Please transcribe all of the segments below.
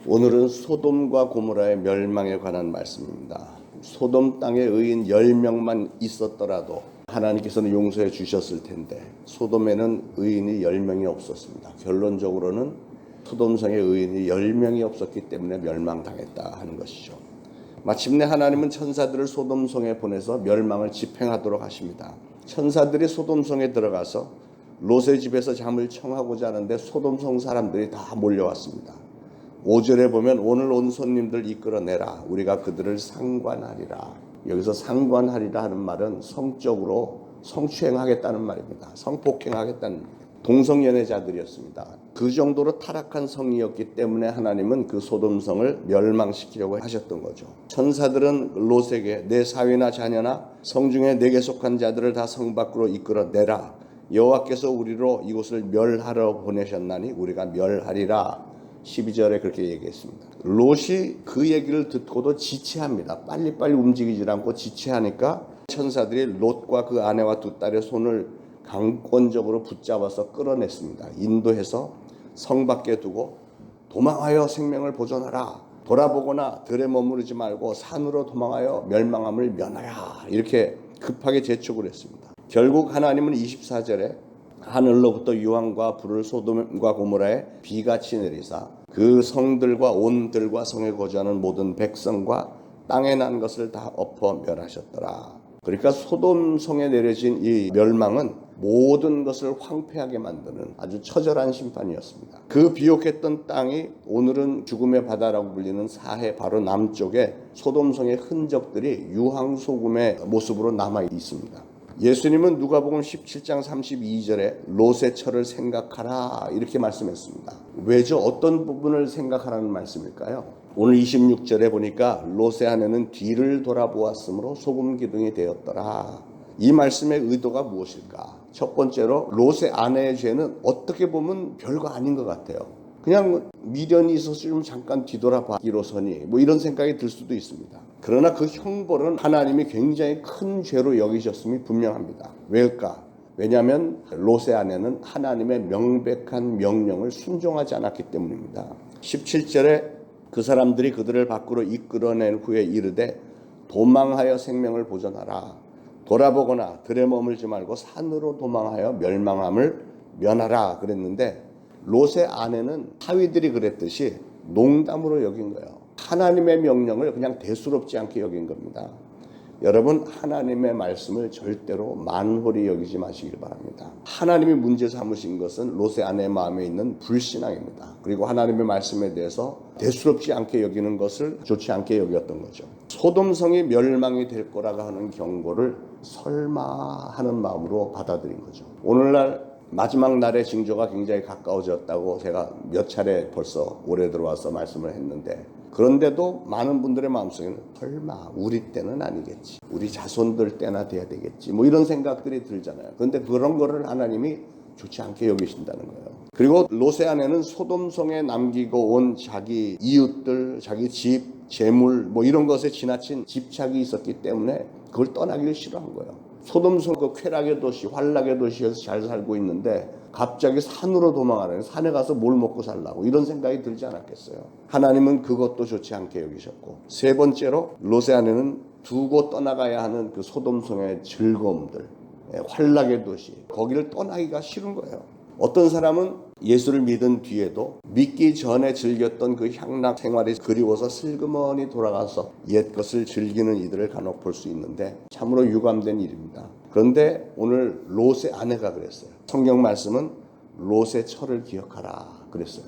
오늘은 소돔과 고모라의 멸망에 관한 말씀입니다. 소돔 땅에 의인 10명만 있었더라도 하나님께서는 용서해 주셨을 텐데 소돔에는 의인이 10명이 없었습니다. 결론적으로는 소돔성에 의인이 10명이 없었기 때문에 멸망당했다 하는 것이죠. 마침내 하나님은 천사들을 소돔성에 보내서 멸망을 집행하도록 하십니다. 천사들이 소돔성에 들어가서 롯의 집에서 잠을 청하고자 하는데 소돔성 사람들이 다 몰려왔습니다. 5절에 보면 오늘 온 손님들 이끌어내라. 우리가 그들을 상관하리라. 여기서 상관하리라 하는 말은 성적으로 성추행하겠다는 말입니다. 성폭행하겠다는 말입니다. 동성연애자들이었습니다. 그 정도로 타락한 성이었기 때문에 하나님은 그 소돔성을 멸망시키려고 하셨던 거죠. 천사들은 롯에게 내 사위나 자녀나 성중에 내게 속한 자들을 다 성 밖으로 이끌어내라. 여호와께서 우리로 이곳을 멸하러 보내셨나니 우리가 멸하리라. 12절에 그렇게 얘기했습니다. 롯이 그 얘기를 듣고도 지체합니다. 빨리빨리 움직이지 않고 지체하니까 천사들이 롯과 그 아내와 두 딸의 손을 강권적으로 붙잡아서 끌어냈습니다. 인도해서 성 밖에 두고 도망하여 생명을 보존하라. 돌아보거나 들에 머무르지 말고 산으로 도망하여 멸망함을 면하라. 이렇게 급하게 재촉을 했습니다. 결국 하나님은 24절에 하늘로부터 유황과 불을 소돔과 고모라에 비같이 내리사 그 성들과 온 들과 성에 거주하는 모든 백성과 땅에 난 것을 다 엎어 멸하셨더라. 그러니까 소돔 성에 내려진 이 멸망은 모든 것을 황폐하게 만드는 아주 처절한 심판이었습니다. 그 비옥했던 땅이 오늘은 죽음의 바다라고 불리는 사해 바로 남쪽에 소돔 성의 흔적들이 유황소금의 모습으로 남아 있습니다. 예수님은 누가복음 17장 32절에 롯의 처를 생각하라 이렇게 말씀했습니다. 왜죠? 어떤 부분을 생각하라는 말씀일까요? 오늘 26절에 보니까 롯의 아내는 뒤를 돌아보았으므로 소금 기둥이 되었더라. 이 말씀의 의도가 무엇일까? 첫 번째로 롯의 아내의 죄는 어떻게 보면 별거 아닌 것 같아요. 그냥 미련이 있어서 좀 잠깐 뒤돌아보기로서니 이런 생각이 들 수도 있습니다. 그러나 그 형벌은 하나님이 굉장히 큰 죄로 여기셨음이 분명합니다. 왜일까? 왜냐하면 롯의 아내는 하나님의 명백한 명령을 순종하지 않았기 때문입니다. 17절에 그 사람들이 그들을 밖으로 이끌어낸 후에 이르되 도망하여 생명을 보존하라. 돌아보거나 들에 머물지 말고 산으로 도망하여 멸망함을 면하라 그랬는데 롯의 아내는 사위들이 그랬듯이 농담으로 여긴 거예요. 하나님의 명령을 그냥 대수롭지 않게 여긴 겁니다. 여러분, 하나님의 말씀을 절대로 만홀히 여기지 마시길 바랍니다. 하나님이 문제 삼으신 것은 롯의 아내의 마음에 있는 불신앙입니다. 그리고 하나님의 말씀에 대해서 대수롭지 않게 여기는 것을 좋지 않게 여겼던 거죠. 소돔성이 멸망이 될 거라고 하는 경고를 설마 하는 마음으로 받아들인 거죠. 오늘날 마지막 날의 징조가 굉장히 가까워졌다고 제가 몇 차례 벌써 올해 들어와서 말씀을 했는데 그런데도 많은 분들의 마음속에는 설마 우리 때는 아니겠지. 우리 자손들 때나 돼야 되겠지. 이런 생각들이 들잖아요. 그런데 그런 거를 하나님이 좋지 않게 여기신다는 거예요. 그리고 롯의 아내는 소돔성에 남기고 온 자기 이웃들, 자기 집, 재물 이런 것에 지나친 집착이 있었기 때문에 그걸 떠나기를 싫어한 거예요. 소돔성 그 쾌락의 도시, 환락의 도시에서 잘 살고 있는데 갑자기 산으로 도망하는, 산에 가서 뭘 먹고 살라고 이런 생각이 들지 않았겠어요. 하나님은 그것도 좋지 않게 여기셨고, 세 번째로 롯의 아내는 두고 떠나가야 하는 그 소돔성의 즐거움들, 환락의 도시, 거기를 떠나기가 싫은 거예요. 어떤 사람은 예수를 믿은 뒤에도 믿기 전에 즐겼던 그 향락 생활이 그리워서 슬그머니 돌아가서 옛 것을 즐기는 이들을 간혹 볼 수 있는데 참으로 유감된 일입니다. 그런데 오늘 롯의 아내가 그랬어요. 성경 말씀은 롯의 처를 기억하라 그랬어요.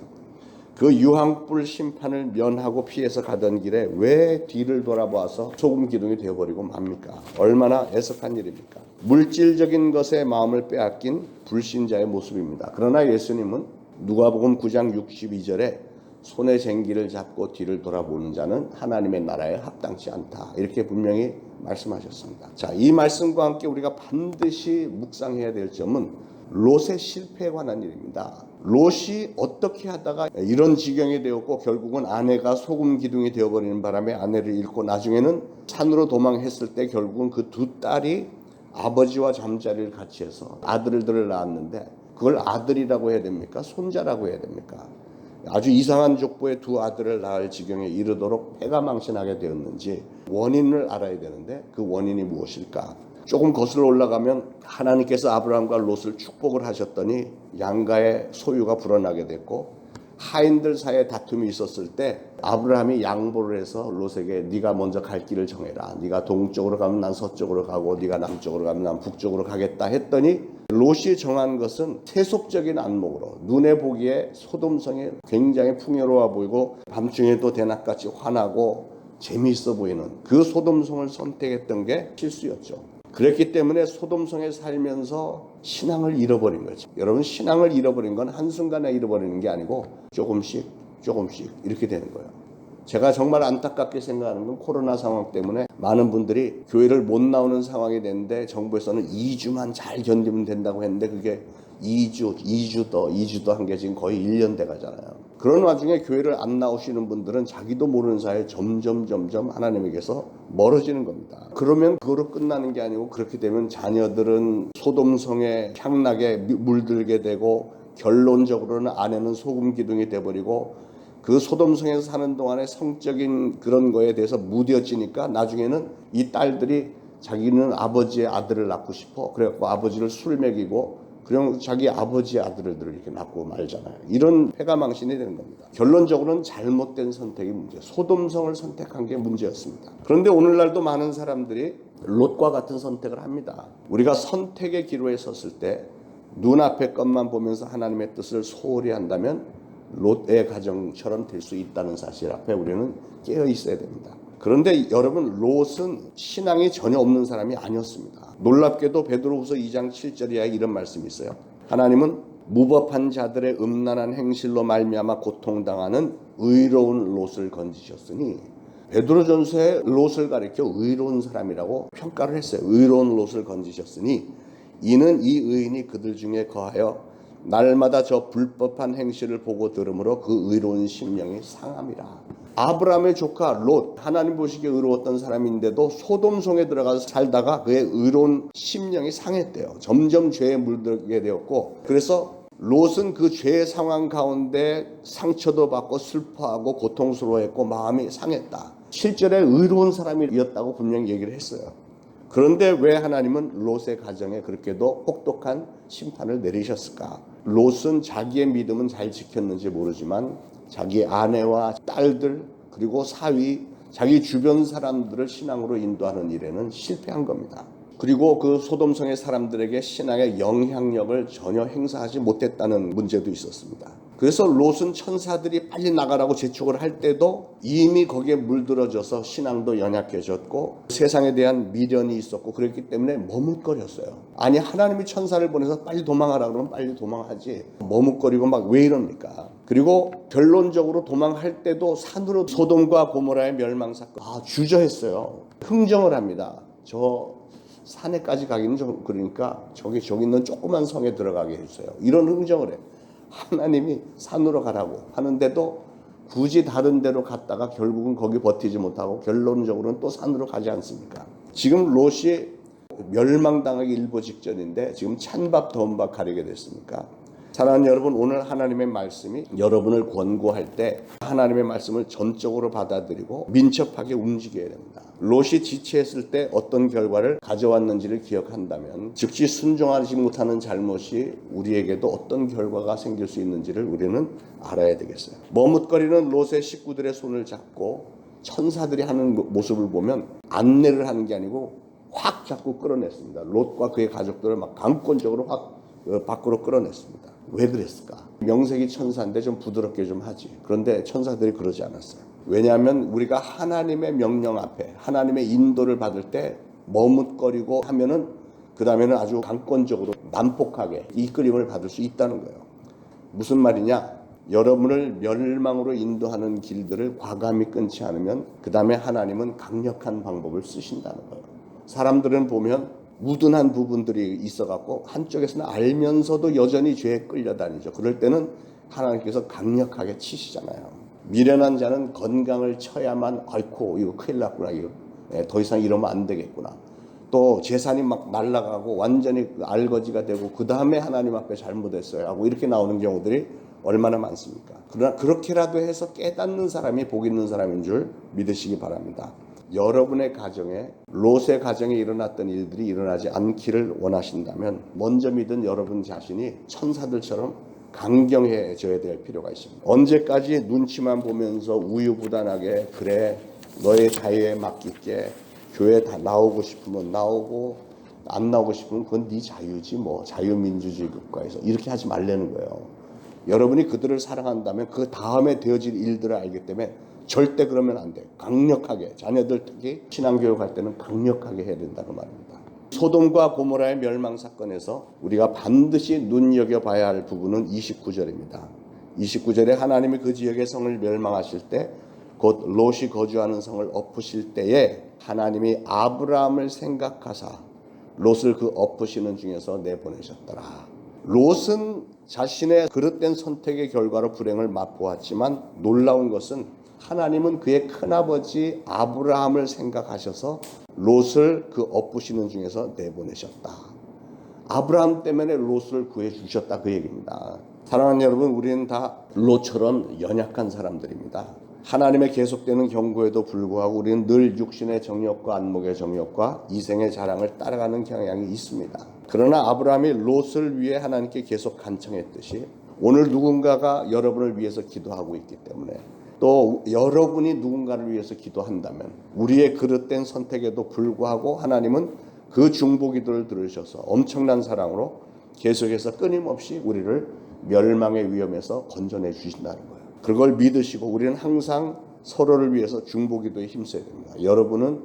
그 유황불 심판을 면하고 피해서 가던 길에 왜 뒤를 돌아보아서 소금 기둥이 되어버리고 맙니까? 얼마나 애석한 일입니까? 물질적인 것에 마음을 빼앗긴 불신자의 모습입니다. 그러나 예수님은 누가복음 9장 62절에 손에 쟁기를 잡고 뒤를 돌아보는 자는 하나님의 나라에 합당치 않다. 이렇게 분명히 말씀하셨습니다. 자, 이 말씀과 함께 우리가 반드시 묵상해야 될 점은 롯의 실패에 관한 일입니다. 롯이 어떻게 하다가 이런 지경이 되었고 결국은 아내가 소금 기둥이 되어버리는 바람에 아내를 잃고 나중에는 산으로 도망했을 때 결국은 그 두 딸이 아버지와 잠자리를 같이 해서 아들들을 낳았는데 그걸 아들이라고 해야 됩니까? 손자라고 해야 됩니까? 아주 이상한 족보의 두 아들을 낳을 지경에 이르도록 패가 망신하게 되었는지 원인을 알아야 되는데 그 원인이 무엇일까? 조금 거슬러 올라가면 하나님께서 아브라함과 롯을 축복을 하셨더니 양가의 소유가 불어나게 됐고 하인들 사이에 다툼이 있었을 때 아브라함이 양보를 해서 롯에게 네가 먼저 갈 길을 정해라. 네가 동쪽으로 가면 난 서쪽으로 가고 네가 남쪽으로 가면 난 북쪽으로 가겠다 했더니 롯이 정한 것은 세속적인 안목으로 눈에 보기에 소돔성이 굉장히 풍요로워 보이고 밤중에도 대낮같이 환하고 재미있어 보이는 그 소돔성을 선택했던 게 실수였죠. 그랬기 때문에 소돔성에 살면서 신앙을 잃어버린 거죠. 여러분, 신앙을 잃어버린 건 한순간에 잃어버리는 게 아니고 조금씩 이렇게 되는 거예요. 제가 정말 안타깝게 생각하는 건 코로나 상황 때문에 많은 분들이 교회를 못 나오는 상황이 됐는데 정부에서는 2주만 잘 견디면 된다고 했는데 그게 2주 더 한 게 지금 거의 1년 돼 가잖아요. 그런 와중에 교회를 안 나오시는 분들은 자기도 모르는 사이에 점점 하나님에게서 멀어지는 겁니다. 그러면 그거로 끝나는 게 아니고 그렇게 되면 자녀들은 소돔성에 향락에 물들게 되고 결론적으로는 아내는 소금 기둥이 돼버리고 그 소돔성에서 사는 동안에 성적인 그런 거에 대해서 무뎌지니까 나중에는 이 딸들이 자기는 아버지의 아들을 낳고 싶어 그래갖고 아버지를 술 먹이고 그냥 자기 아버지의 아들을 이렇게 낳고 말잖아요. 이런 패가망신이 되는 겁니다. 결론적으로는 잘못된 선택이 문제예요. 소돔성을 선택한 게 문제였습니다. 그런데 오늘날도 많은 사람들이 롯과 같은 선택을 합니다. 우리가 선택의 기로에 섰을 때 눈앞의 것만 보면서 하나님의 뜻을 소홀히 한다면 롯의 가정처럼 될 수 있다는 사실 앞에 우리는 깨어 있어야 됩니다. 그런데 여러분, 롯은 신앙이 전혀 없는 사람이 아니었습니다. 놀랍게도 베드로후서 2장 7절에 이런 말씀이 있어요. 하나님은 무법한 자들의 음란한 행실로 말미암아 고통당하는 의로운 롯을 건지셨으니, 베드로전서에 롯을 가리켜 의로운 사람이라고 평가를 했어요. 의로운 롯을 건지셨으니 이는 이 의인이 그들 중에 거하여 날마다 저 불법한 행실을 보고 들으므로 그 의로운 심령이 상함이라. 아브라함의 조카 롯, 하나님 보시기에 의로웠던 사람인데도 소돔성에 들어가서 살다가 그의 의로운 심령이 상했대요. 점점 죄에 물들게 되었고, 그래서 롯은 그 죄의 상황 가운데 상처도 받고 슬퍼하고 고통스러워했고 마음이 상했다. 실제로 의로운 사람이었다고 분명히 얘기를 했어요. 그런데 왜 하나님은 롯의 가정에 그렇게도 혹독한 심판을 내리셨을까? 롯은 자기의 믿음은 잘 지켰는지 모르지만 자기 아내와 딸들 그리고 사위, 자기 주변 사람들을 신앙으로 인도하는 일에는 실패한 겁니다. 그리고 그 소돔성의 사람들에게 신앙의 영향력을 전혀 행사하지 못했다는 문제도 있었습니다. 그래서 롯은 천사들이 빨리 나가라고 재촉을 할 때도 이미 거기에 물들어져서 신앙도 연약해졌고 세상에 대한 미련이 있었고 그랬기 때문에 머뭇거렸어요. 아니, 하나님이 천사를 보내서 빨리 도망하라 그러면 빨리 도망하지 머뭇거리고 막 왜 이럽니까? 그리고 결론적으로 도망할 때도 산으로 소돔과 고모라의 멸망 사건 주저했어요. 흥정을 합니다. 저 산에까지 가기는 좀 그러니까 저기 있는 조그만 성에 들어가게 해주세요. 이런 흥정을 해요. 하나님이 산으로 가라고 하는데도 굳이 다른 데로 갔다가 결국은 거기 버티지 못하고 결론적으로는 또 산으로 가지 않습니까? 지금 롯이 멸망당하기 일보 직전인데 지금 찬밥 더운 밥 가리게 됐습니까? 사랑하는 여러분, 오늘 하나님의 말씀이 여러분을 권고할 때 하나님의 말씀을 전적으로 받아들이고 민첩하게 움직여야 됩니다. 롯이 지체했을 때 어떤 결과를 가져왔는지를 기억한다면 즉시 순종하지 못하는 잘못이 우리에게도 어떤 결과가 생길 수 있는지를 우리는 알아야 되겠어요. 머뭇거리는 롯의 식구들의 손을 잡고 천사들이 하는 모습을 보면 안내를 하는 게 아니고 확 잡고 끌어냈습니다. 롯과 그의 가족들을 막 강권적으로 확 밖으로 끌어냈습니다. 왜 그랬을까? 명색이 천사인데 좀 부드럽게 좀 하지. 그런데 천사들이 그러지 않았어요. 왜냐하면 우리가 하나님의 명령 앞에 하나님의 인도를 받을 때 머뭇거리고 하면은 그 다음에는 아주 강권적으로 난폭하게 이끌림을 받을 수 있다는 거예요. 무슨 말이냐? 여러분을 멸망으로 인도하는 길들을 과감히 끊지 않으면 그 다음에 하나님은 강력한 방법을 쓰신다는 거예요. 사람들은 보면 무둔한 부분들이 있어갖고 한쪽에서는 알면서도 여전히 죄에 끌려다니죠. 그럴 때는 하나님께서 강력하게 치시잖아요. 미련한 자는 건강을 쳐야만 아이고 이거 큰일 났구나, 이거 더 이상 이러면 안 되겠구나. 또 재산이 막 날아가고 완전히 알거지가 되고 그 다음에 하나님 앞에 잘못했어요 하고 이렇게 나오는 경우들이 얼마나 많습니까? 그러나 그렇게라도 해서 깨닫는 사람이 복 있는 사람인 줄 믿으시기 바랍니다. 여러분의 가정에, 롯의 가정에 일어났던 일들이 일어나지 않기를 원하신다면 먼저 믿은 여러분 자신이 천사들처럼 강경해져야 될 필요가 있습니다. 언제까지 눈치만 보면서 우유부단하게 그래 너의 자유에 맡길게, 교회 다 나오고 싶으면 나오고 안 나오고 싶으면 그건 네 자유지 뭐, 자유민주주의 국가에서 이렇게 하지 말라는 거예요. 여러분이 그들을 사랑한다면 그 다음에 되어질 일들을 알기 때문에 절대 그러면 안 돼요. 강력하게, 자녀들 특히 신앙교육할 때는 강력하게 해야 된다는 말입니다. 소돔과 고모라의 멸망 사건에서 우리가 반드시 눈여겨봐야 할 부분은 29절입니다. 29절에 하나님이 그 지역의 성을 멸망하실 때, 곧 롯이 거주하는 성을 엎으실 때에 하나님이 아브라함을 생각하사 롯을 그 엎으시는 중에서 내보내셨더라. 롯은 자신의 그릇된 선택의 결과로 불행을 맛보았지만 놀라운 것은 하나님은 그의 큰아버지 아브라함을 생각하셔서 롯을 그 엎으시는 중에서 내보내셨다. 아브라함 때문에 롯을 구해주셨다, 그 얘기입니다. 사랑하는 여러분, 우리는 다 롯처럼 연약한 사람들입니다. 하나님의 계속되는 경고에도 불구하고 우리는 늘 육신의 정욕과 안목의 정욕과 이생의 자랑을 따라가는 경향이 있습니다. 그러나 아브라함이 롯을 위해 하나님께 계속 간청했듯이 오늘 누군가가 여러분을 위해서 기도하고 있기 때문에, 또 여러분이 누군가를 위해서 기도한다면 우리의 그릇된 선택에도 불구하고 하나님은 그 중보기도를 들으셔서 엄청난 사랑으로 계속해서 끊임없이 우리를 멸망의 위험에서 건져내 주신다는 거예요. 그걸 믿으시고 우리는 항상 서로를 위해서 중보기도에 힘써야 됩니다. 여러분은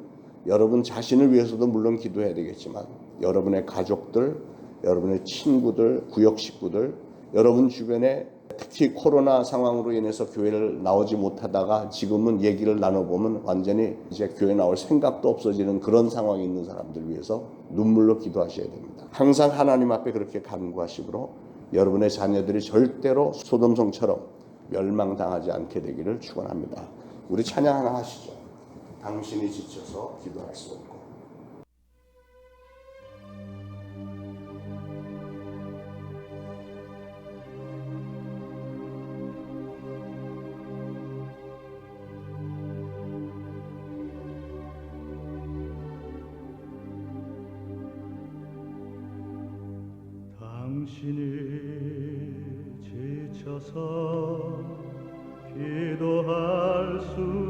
여러분 자신을 위해서도 물론 기도해야 되겠지만 여러분의 가족들, 여러분의 친구들, 구역 식구들, 여러분 주변에 특히 코로나 상황으로 인해서 교회를 나오지 못하다가 지금은 얘기를 나눠보면 완전히 이제 교회 나올 생각도 없어지는 그런 상황에 있는 사람들 위해서 눈물로 기도하셔야 됩니다. 항상 하나님 앞에 그렇게 간구하시므로 여러분의 자녀들이 절대로 소돔성처럼 멸망당하지 않게 되기를 축원합니다. 우리 찬양 하나 하시죠. 당신이 지쳐서 기도할 수 없고. 당신이 지쳐서 기도할 수